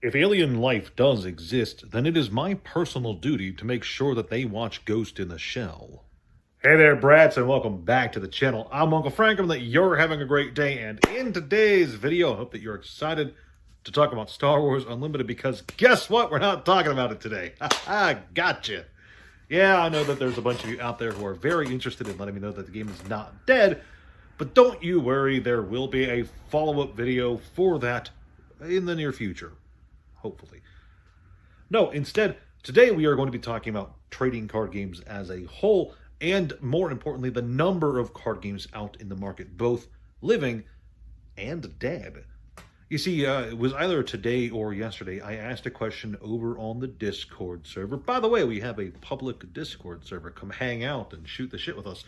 If alien life does exist, then it is my personal duty to make sure that they watch Ghost in the Shell. Hey there, brats, and welcome back to the channel. I'm Uncle Frank, and that you're having a great day, and in today's video, I hope that you're excited to talk about Star Wars Unlimited, because guess what? We're not talking about it today. Haha, gotcha. Yeah, I know that there's a bunch of you out there who are very interested in letting me know that the game is not dead, but don't you worry, there will be a follow-up video for that in the near future. Hopefully. No, instead, today we are going to be talking about trading card games as a whole, and more importantly, the number of card games out in the market, both living and dead. You see, it was either today or yesterday, I asked a question over on the Discord server. By the way, we have a public Discord server. Come hang out and shoot the shit with us.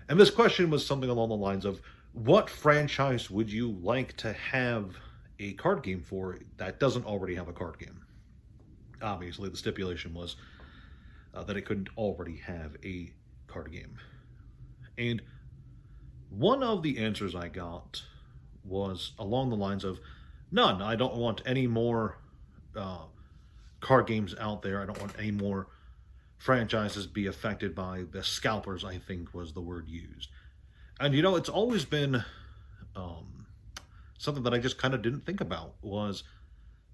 And this question was something along the lines of, what franchise would you like to have a card game for that doesn't already have a card game? Obviously, the stipulation was that it couldn't already have a card game. And one of the answers I got was along the lines of, none. I don't want any more card games out there. I don't want any more franchises be affected by the scalpers, I think was the word used. And you know, it's always been something that I just kind of didn't think about, was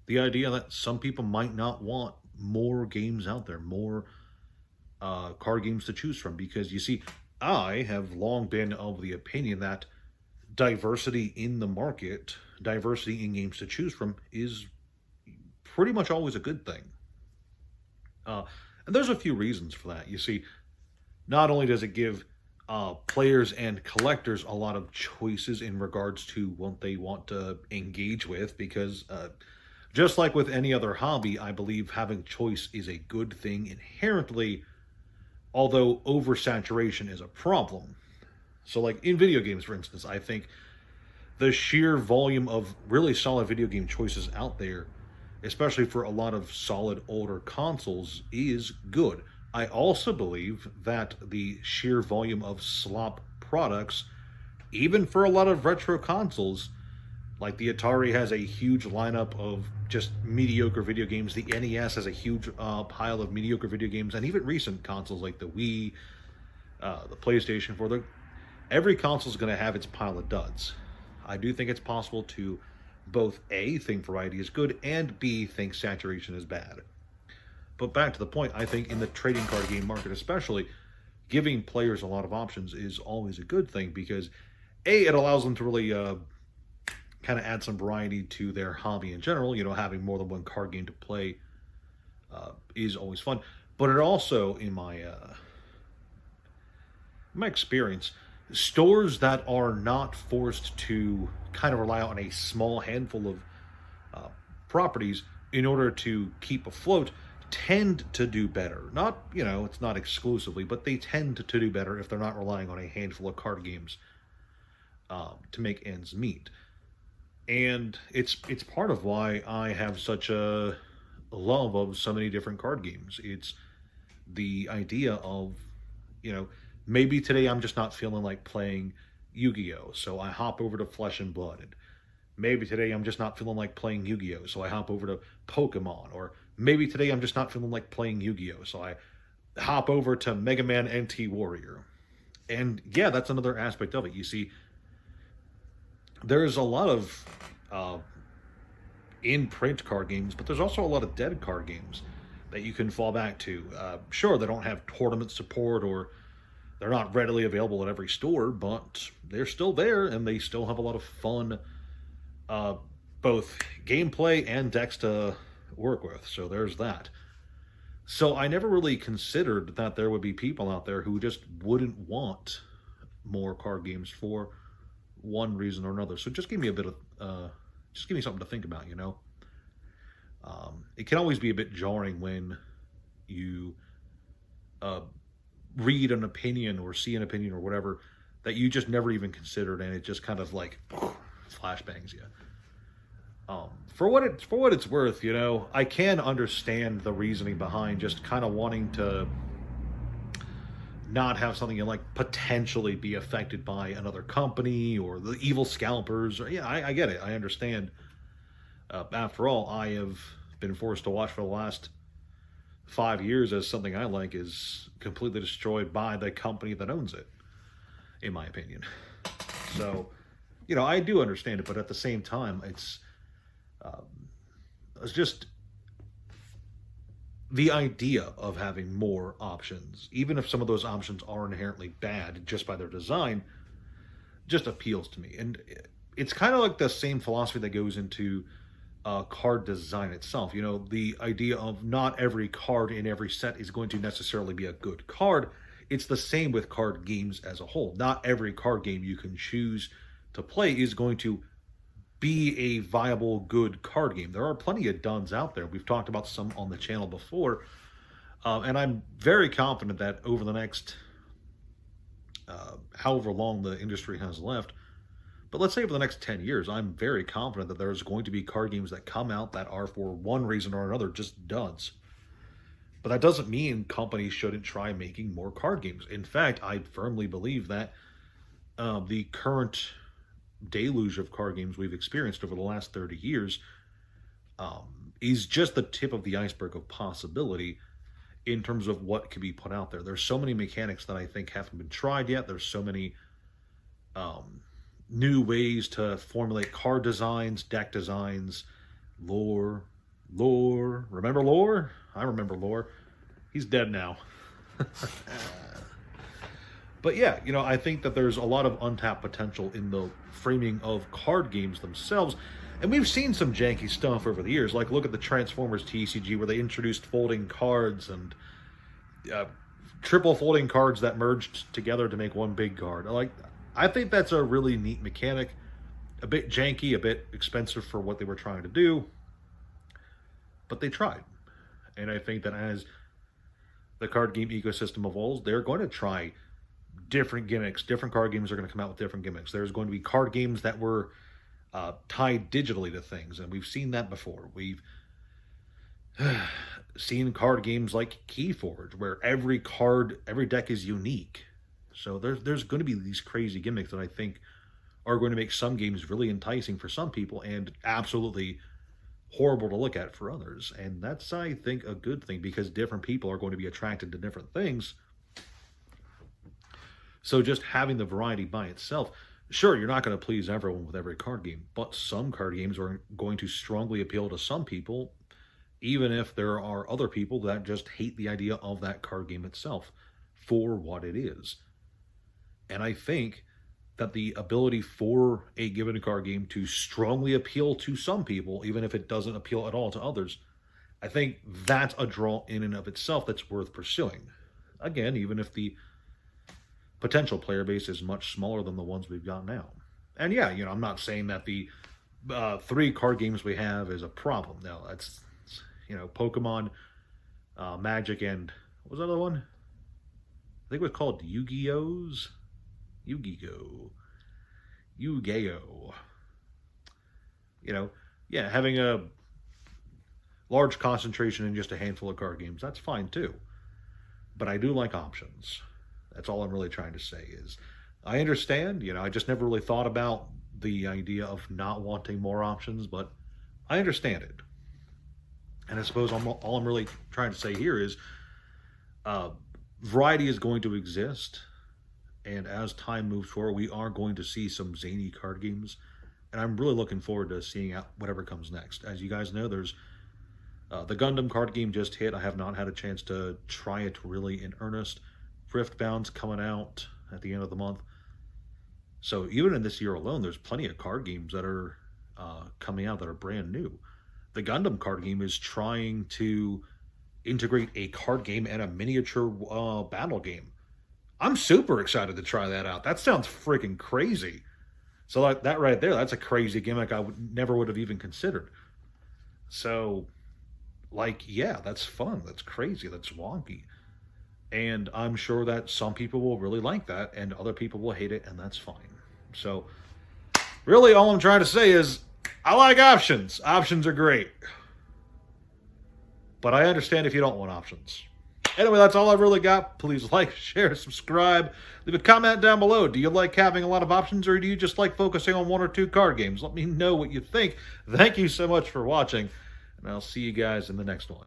the idea that some people might not want more games out there, more card games to choose from. Because you see, I have long been of the opinion that diversity in the market, diversity in games to choose from, is pretty much always a good thing. And there's a few reasons for that. You see, not only does it give players and collectors a lot of choices in regards to what they want to engage with, because just like with any other hobby, I believe having choice is a good thing inherently, although oversaturation is a problem. So like in video games, for instance, I think the sheer volume of really solid video game choices out there, especially for a lot of solid older consoles, is good. I also believe that the sheer volume of slop products, even for a lot of retro consoles, like the Atari has a huge lineup of just mediocre video games, the NES has a huge pile of mediocre video games, and even recent consoles like the Wii, the PlayStation 4, every console is going to have its pile of duds. I do think it's possible to both A, think variety is good, and B, think saturation is bad. But back to the point, I think in the trading card game market especially, giving players a lot of options is always a good thing, because A, it allows them to really kind of add some variety to their hobby in general. You know, having more than one card game to play is always fun. But it also, in my experience, stores that are not forced to kind of rely on a small handful of properties in order to keep afloat tend to do better. Not, you know, it's not exclusively, but they tend to do better if they're not relying on a handful of card games to make ends meet. And it's part of why I have such a love of so many different card games. It's the idea of, you know, maybe today I'm just not feeling like playing Yu-Gi-Oh! So I hop over to Flesh and Blood. And maybe today I'm just not feeling like playing Yu-Gi-Oh! So I hop over to Pokemon. Or maybe today I'm just not feeling like playing Yu-Gi-Oh! So I hop over to Mega Man NT Warrior. And yeah, that's another aspect of it. You see, there's a lot of in-print card games, but there's also a lot of dead card games that you can fall back to. Sure, they don't have tournament support, or they're not readily available at every store, but they're still there, and they still have a lot of fun, both gameplay and decks to work with. So there's that. So I never really considered that there would be people out there who just wouldn't want more card games for one reason or another. So just give me a bit of, just give me something to think about, you know? It can always be a bit jarring when you read an opinion or see an opinion or whatever that you just never even considered, and it just kind of like flashbangs you. For what it's worth, you know, I can understand the reasoning behind just kind of wanting to not have something you like potentially be affected by another company or the evil scalpers. Or, yeah, I get it. I understand After all, I have been forced to watch for the last 5 years as something I like is completely destroyed by the company that owns it, in my opinion. So, I do understand it, but at the same time, it's just the idea of having more options, even if some of those options are inherently bad just by their design, just appeals to me. And it's kind of like the same philosophy that goes into card design itself. The idea of not every card in every set is going to necessarily be a good card. It's the same with card games as a whole. Not every card game you can choose to play is going to be a viable, good card game. There are plenty of duns out there. We've talked about some on the channel before. And I'm very confident that over the next however long the industry has left, but let's say over the next 10 years, I'm very confident that there's going to be card games that come out that are, for one reason or another, just duds. But that doesn't mean companies shouldn't try making more card games. In fact, I firmly believe that the current deluge of card games we've experienced over the last 30 years is just the tip of the iceberg of possibility in terms of what could be put out there. There's so many mechanics that I think haven't been tried yet. There's so many new ways to formulate card designs, deck designs, lore. Remember lore? I remember lore. He's dead now. But yeah, I think that there's a lot of untapped potential in the framing of card games themselves. And we've seen some janky stuff over the years. Like, look at the Transformers TCG where they introduced folding cards and triple folding cards that merged together to make one big card. I think that's a really neat mechanic. A bit janky, a bit expensive for what they were trying to do. But they tried. And I think that as the card game ecosystem evolves, they're going to try different gimmicks. Different card games are going to come out with different gimmicks. There's going to be card games that were tied digitally to things, and we've seen that before. We've seen card games like Keyforge, where every deck is unique. So there's going to be these crazy gimmicks that I think are going to make some games really enticing for some people and absolutely horrible to look at for others. And that's, I think, a good thing, because different people are going to be attracted to different things. So just having the variety by itself, sure, you're not going to please everyone with every card game, but some card games are going to strongly appeal to some people, even if there are other people that just hate the idea of that card game itself for what it is. And I think that the ability for a given card game to strongly appeal to some people, even if it doesn't appeal at all to others, I think that's a draw in and of itself that's worth pursuing. Again, even if the potential player base is much smaller than the ones we've got now. And yeah, I'm not saying that the 3 card games we have is a problem. No, that's, Pokemon, Magic, and what was the other one? I think it was called Yu-Gi-Oh's? Yu-Gi-Oh. Yeah, having a large concentration in just a handful of card games, that's fine too. But I do like options. That's all I'm really trying to say is, I understand, I just never really thought about the idea of not wanting more options, but I understand it. And I suppose all I'm really trying to say here is variety is going to exist. And as time moves forward, we are going to see some zany card games. And I'm really looking forward to seeing out whatever comes next. As you guys know, there's the Gundam card game just hit. I have not had a chance to try it really in earnest. Riftbound's coming out at the end of the month. So even in this year alone, there's plenty of card games that are coming out that are brand new. The Gundam card game is trying to integrate a card game and a miniature battle game. I'm super excited to try that out. That sounds freaking crazy. So like that right there, that's a crazy gimmick I never would have even considered. So, yeah, that's fun. That's crazy. That's wonky. And I'm sure that some people will really like that and other people will hate it, and that's fine. So, really all I'm trying to say is I like options. Options are great. But I understand if you don't want options. Anyway, that's all I've really got. Please like, share, subscribe. Leave a comment down below. Do you like having a lot of options, or do you just like focusing on one or two card games? Let me know what you think. Thank you so much for watching, and I'll see you guys in the next one.